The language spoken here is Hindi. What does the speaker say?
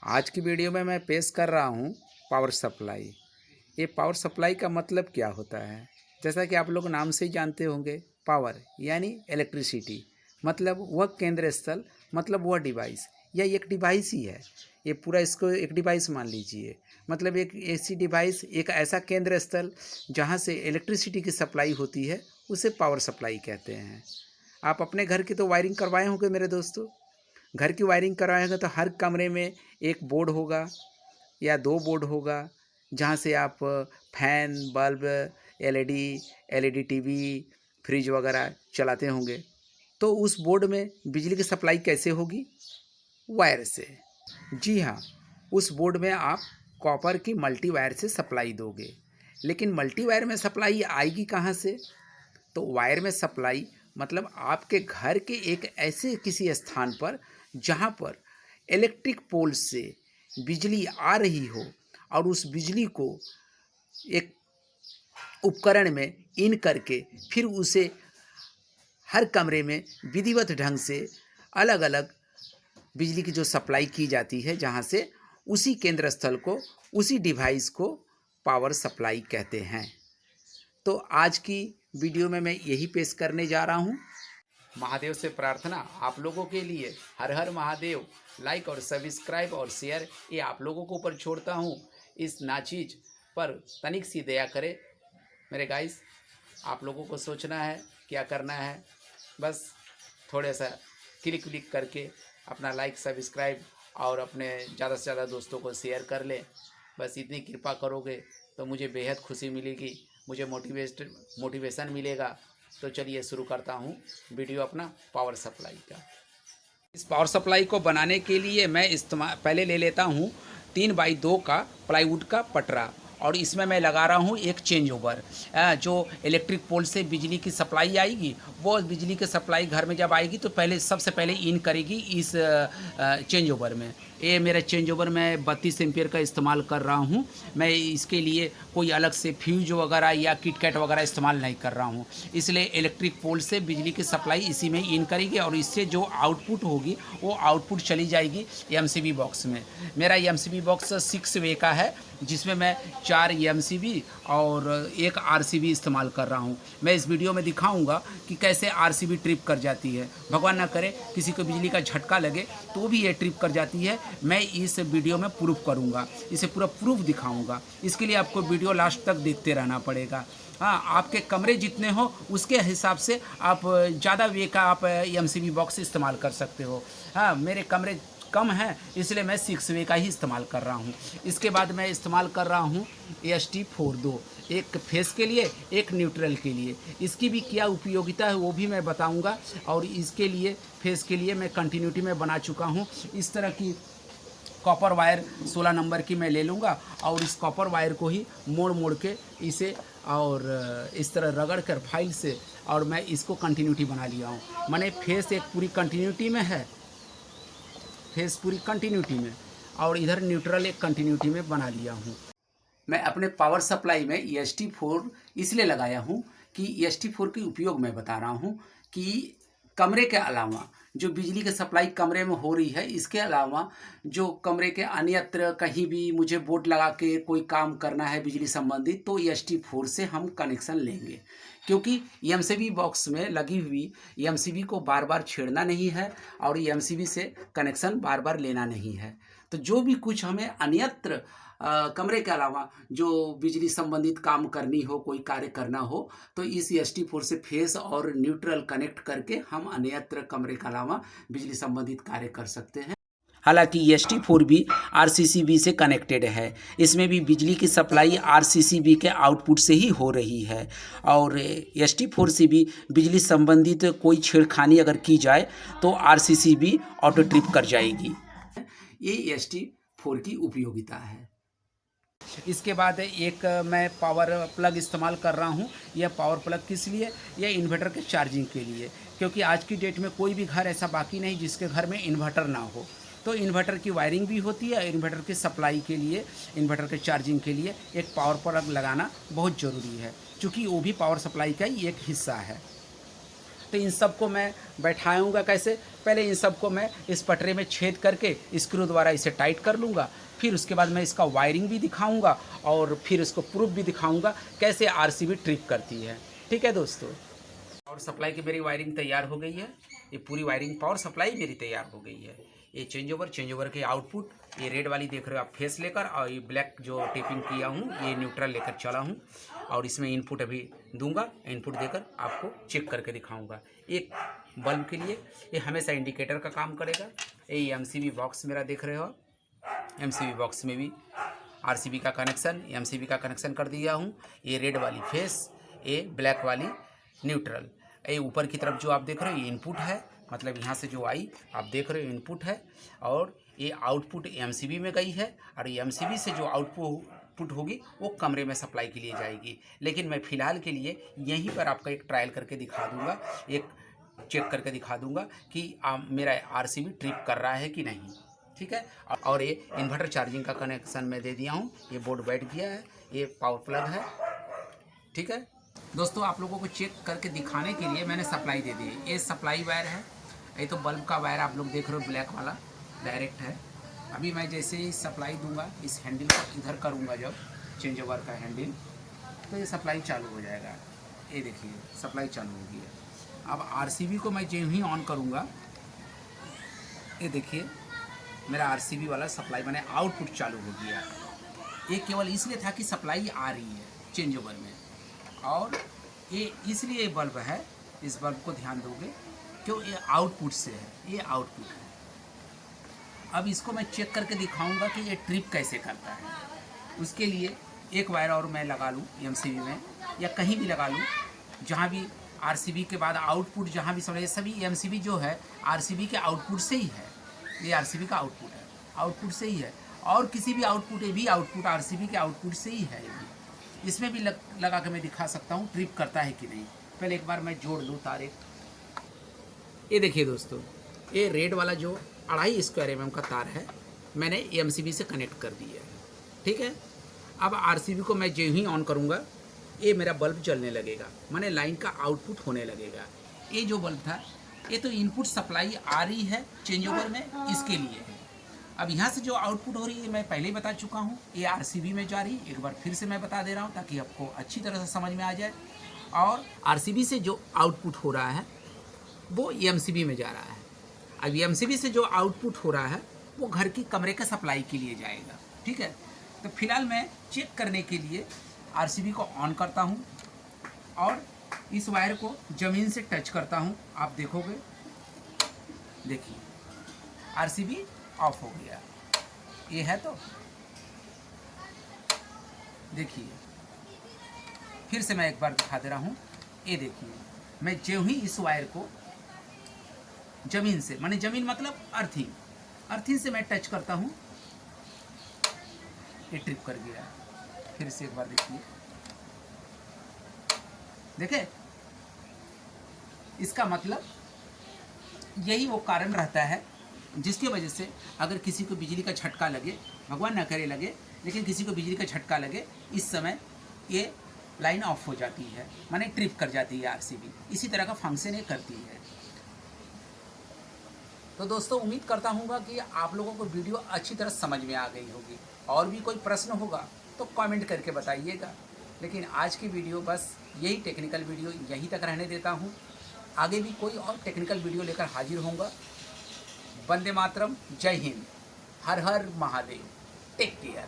आज की वीडियो में मैं पेश कर रहा हूँ पावर सप्लाई। ये पावर सप्लाई का मतलब क्या होता है? जैसा कि आप लोग नाम से ही जानते होंगे, पावर यानी इलेक्ट्रिसिटी, मतलब वह केंद्र स्थल, मतलब वह डिवाइस या एक डिवाइस ही है। ये पूरा इसको एक डिवाइस मान लीजिए। मतलब एक ऐसी डिवाइस, एक ऐसा केंद्र स्थल जहाँ से इलेक्ट्रिसिटी की सप्लाई होती है, उसे पावर सप्लाई कहते हैं। आप अपने घर की तो वायरिंग करवाए होंगे मेरे दोस्तों। घर की वायरिंग करवाएंगे तो हर कमरे में एक बोर्ड होगा या दो बोर्ड होगा, जहाँ से आप fan, bulb, LED, LED TV, fridge वगैरह चलाते होंगे। तो उस बोर्ड में बिजली की सप्लाई कैसे होगी? वायर से। जी हाँ, उस बोर्ड में आप कॉपर की मल्टी वायर से सप्लाई दोगे। लेकिन मल्टी वायर में सप्लाई आएगी कहाँ से? तो वायर में सप्लाई मतलब आपके घर के एक ऐसे किसी स्थान पर जहाँ पर इलेक्ट्रिक पोल से बिजली आ रही हो और उस बिजली को एक उपकरण में इन करके फिर उसे हर कमरे में विधिवत ढंग से अलग अलग बिजली की जो सप्लाई की जाती है, जहाँ से उसी केंद्र स्थल को, उसी डिवाइस को पावर सप्लाई कहते हैं। तो आज की वीडियो में मैं यही पेश करने जा रहा हूँ। महादेव से प्रार्थना आप लोगों के लिए, हर हर महादेव। लाइक और सब्सक्राइब और शेयर ये आप लोगों को ऊपर छोड़ता हूँ। इस नाचीज पर तनिक सी दया करे मेरे गाइस। आप लोगों को सोचना है क्या करना है, बस थोड़ा सा क्लिक क्लिक करके अपना लाइक सब्सक्राइब और अपने ज़्यादा से ज़्यादा दोस्तों को शेयर कर लें। बस इतनी कृपा करोगे तो मुझे बेहद खुशी मिलेगी, मुझे मोटिवेशन मिलेगा। तो चलिए शुरू करता हूँ वीडियो अपना पावर सप्लाई का। इस पावर सप्लाई को बनाने के लिए मैं पहले ले लेता हूँ 3x2 का प्लाईवुड का पटरा, और इसमें मैं लगा रहा हूँ एक चेंज ओवर। जो इलेक्ट्रिक पोल से बिजली की सप्लाई आएगी, वो बिजली की सप्लाई घर में जब आएगी तो सबसे पहले इन करेगी इस चेंज ओवर में। ये मेरा चेंज ओवर मैं 32 एम्पियर का इस्तेमाल कर रहा हूँ। मैं इसके लिए कोई अलग से फ्यूज वगैरह या किटकैट वगैरह इस्तेमाल नहीं कर रहा हूँ। इसलिए इलेक्ट्रिक पोल से बिजली की सप्लाई इसी में इन करेगी और इससे जो आउटपुट होगी वो आउटपुट चली जाएगी एमसीबी बॉक्स में। मेरा एमसीबी बॉक्स 6 वे का है, जिसमें मैं 4 एमसीबी और 1 आरसीबी इस्तेमाल कर रहा हूँ। मैं इस वीडियो में दिखाऊंगा कि कैसे आरसीबी ट्रिप कर जाती है। भगवान ना करे किसी को बिजली का झटका लगे तो भी ये ट्रिप कर जाती है। मैं इस वीडियो में प्रूफ करूंगा, इसे पूरा प्रूफ दिखाऊंगा। इसके लिए आपको वीडियो लास्ट तक देखते रहना पड़ेगा। हाँ, आपके कमरे जितने हो उसके हिसाब से आप ज़्यादा वे का आप एमसीबी बॉक्स इस्तेमाल कर सकते हो। हाँ, मेरे कमरे कम है इसलिए मैं 6 वे का ही इस्तेमाल कर रहा हूँ। इसके बाद मैं इस्तेमाल कर रहा हूँ ST42, एक फेस के लिए, एक न्यूट्रल के लिए। इसकी भी क्या उपयोगिता है वो भी मैं बताऊँगा। और इसके लिए फेस के लिए मैं कंटिन्यूटी में बना चुका हूँ। इस तरह की कॉपर वायर 16 नंबर की मैं ले लूँगा और इस कॉपर वायर को ही मोड़ मोड़ के इसे और इस तरह रगड़ कर फाइल से और मैं इसको कंटिन्यूटी बना लिया हूँ। मैंने फेस एक पूरी कंटिन्यूटी में है, फेस पूरी कंटिन्यूटी में, और इधर न्यूट्रल एक कंटिन्यूटी में बना लिया हूँ। मैं अपने पावर सप्लाई में ST4 इसलिए लगाया हूँ कि ST4 के उपयोग मैं बता रहा हूँ कि कमरे के अलावा जो बिजली की सप्लाई कमरे में हो रही है, इसके अलावा जो कमरे के अन्यत्र कहीं भी मुझे बोर्ड लगा के कोई काम करना है बिजली संबंधित, तो ST4 से हम कनेक्शन लेंगे। क्योंकि एमसीबी बॉक्स में लगी हुई एमसीबी को बार बार छेड़ना नहीं है और एमसीबी से कनेक्शन बार बार लेना नहीं है। तो जो भी कुछ हमें अन्यत्र कमरे के अलावा जो बिजली संबंधित काम करनी हो, कोई कार्य करना हो, तो इस ST4 से फेस और न्यूट्रल कनेक्ट करके हम अन्यत्र कमरे के अलावा बिजली संबंधित कार्य कर सकते हैं। हालांकि ST4 भी RCCB से कनेक्टेड है। इसमें भी बिजली की सप्लाई RCCB के आउटपुट से ही हो रही है। और ST4 से भी बिजली संबंधित कोई छेड़खानी अगर की जाए तो RCCB ऑटो ट्रिप कर जाएगी। ये ST4 की उपयोगिता है। इसके बाद एक मैं पावर प्लग इस्तेमाल कर रहा हूँ। यह पावर प्लग किस लिए? यह इन्वर्टर के चार्जिंग के लिए, क्योंकि आज की डेट में कोई भी घर ऐसा बाकी नहीं जिसके घर में इन्वर्टर ना हो। तो इन्वर्टर की वायरिंग भी होती है, इन्वर्टर की सप्लाई के लिए, इन्वर्टर के चार्जिंग के लिए एक पावर प्लग लगाना बहुत ज़रूरी है, क्योंकि वो भी पावर सप्लाई का ही एक हिस्सा है। तो इन सबको मैं बैठाऊंगा कैसे? पहले इन सबको मैं इस पटरे में छेद करके स्क्रू द्वारा इसे टाइट कर लूँगा। फिर उसके बाद मैं इसका वायरिंग भी दिखाऊंगा और फिर इसको प्रूफ भी दिखाऊंगा कैसे आरसीबी ट्रिप करती है। ठीक है दोस्तों, पावर सप्लाई की मेरी वायरिंग तैयार हो गई है। ये पूरी वायरिंग पावर सप्लाई मेरी तैयार हो गई है। ये चेंज ओवर के आउटपुट, ये रेड वाली देख रहे हो आप फेस लेकर, और ये ब्लैक जो टेपिंग किया हूँ ये न्यूट्रल लेकर चला हूँ। और इसमें इनपुट अभी दूंगा, इनपुट देकर आपको चेक करके दिखाऊंगा। एक बल्ब के लिए ये हमेशा इंडिकेटर का काम करेगा। ये एमसीबी बॉक्स मेरा देख रहे हो, एमसीबी बॉक्स में भी आरसीबी का कनेक्शन, एमसीबी का कनेक्शन कर दिया हूँ। ये रेड वाली फेस, ये ब्लैक वाली न्यूट्रल। ये ऊपर की तरफ जो आप देख रहे हो ये इनपुट है, मतलब यहाँ से जो आई आप देख रहे हो इनपुट है, और ये आउटपुट एमसीबी में गई है, और एमसीबी से जो आउटपुट होगी वो कमरे में सप्लाई के लिए जाएगी। लेकिन मैं फ़िलहाल के लिए यहीं पर आपका एक ट्रायल करके दिखा दूँगा, एक चेक करके दिखा दूँगा कि मेरा आरसीबी ट्रिप कर रहा है कि नहीं। ठीक है, और ये इन्वर्टर चार्जिंग का कनेक्शन मैं दे दिया हूँ। ये बोर्ड बैठ गया है, ये पावर प्लग है। ठीक है दोस्तों, आप लोगों को चेक करके दिखाने के लिए मैंने सप्लाई दे दी है। ये सप्लाई वायर है, ये तो बल्ब का वायर आप लोग देख रहे हो ब्लैक वाला डायरेक्ट है। अभी मैं जैसे ही सप्लाई दूंगा, इस हैंडल को इधर करूंगा जब चेंज ओवर का हैंडल, तो ये सप्लाई चालू हो जाएगा। ये देखिए सप्लाई चालू हो गई है। अब आरसीबी को मैं जो ही ऑन करूँगा, ये देखिए मेरा आरसीबी वाला सप्लाई मैंने आउटपुट चालू हो गया। ये केवल इसलिए था कि सप्लाई आ रही है चेंज ओवर में, और ये इसलिए बल्ब है, इस बल्ब को ध्यान दोगे क्यों, ये आउटपुट से है, ये आउटपुट है। अब इसको मैं चेक करके दिखाऊंगा कि ये ट्रिप कैसे करता है। उसके लिए एक वायर और मैं लगा लूँ एमसीबी में, या कहीं भी लगा लूँ जहाँ भी आरसीबी के बाद आउटपुट जहाँ भी सब, ये सभी एमसीबी जो है आरसीबी के आउटपुट से ही है। ये आरसीबी का आउटपुट है, आउटपुट से ही है, और किसी भी आउटपुट, ये भी आउटपुट आरसीबी के आउटपुट से ही है। ये भी इसमें भी लगा के मैं दिखा सकता हूँ ट्रिप करता है कि नहीं। पहले एक बार मैं जोड़ लूँ तारे। ये देखिए दोस्तों, ये रेड वाला जो 2.5 स्क्वायर mm का तार है मैंने एमसीबी से कनेक्ट कर दिया है। ठीक है, अब आरसीबी को मैं जो ही ऑन करूँगा ये मेरा बल्ब जलने लगेगा, माने लाइन का आउटपुट होने लगेगा। ये जो बल्ब था ये तो इनपुट सप्लाई आ रही है चेंज ओवर में, इसके लिए है। अब यहाँ से जो आउटपुट हो रही है मैं पहले ही बता चुका हूँ, ये आरसीबी में जा रही है। एक बार फिर से मैं बता दे रहा हूँ ताकि आपको अच्छी तरह से समझ में आ जाए। और आरसीबी से जो आउटपुट हो रहा है वो एमसीबी में जा रहा है। अब एमसीबी से जो आउटपुट हो रहा है वो घर की कमरे के सप्लाई के लिए जाएगा। ठीक है, तो फिलहाल मैं चेक करने के लिए आरसीबी को ऑन करता हूँ और इस वायर को ज़मीन से टच करता हूँ। आप देखोगे, देखिए आरसीबी ऑफ हो गया। ये है तो देखिए, फिर से मैं एक बार दिखा दे रहा हूँ। ये देखिए, मैं जो ही इस वायर को ज़मीन से, माने ज़मीन मतलब अर्थिंग से मैं टच करता हूँ, ये ट्रिप कर गया। फिर से एक बार देखिए, देखे, इसका मतलब यही वो कारण रहता है जिसकी वजह से अगर किसी को बिजली का झटका लगे, भगवान ना करे लगे, लेकिन किसी को बिजली का झटका लगे, इस समय ये लाइन ऑफ हो जाती है, माने ट्रिप कर जाती है आरसीबी। इसी तरह का फंक्शन ये करती है। तो दोस्तों, उम्मीद करता हूँ कि आप लोगों को वीडियो अच्छी तरह समझ में आ गई होगी। और भी कोई प्रश्न होगा तो कमेंट करके बताइएगा। लेकिन आज की वीडियो बस यही टेक्निकल वीडियो यहीं तक रहने देता हूँ। आगे भी कोई और टेक्निकल वीडियो लेकर हाजिर होऊंगा। वंदे मातरम, जय हिंद, हर हर महादेव, टेक केयर।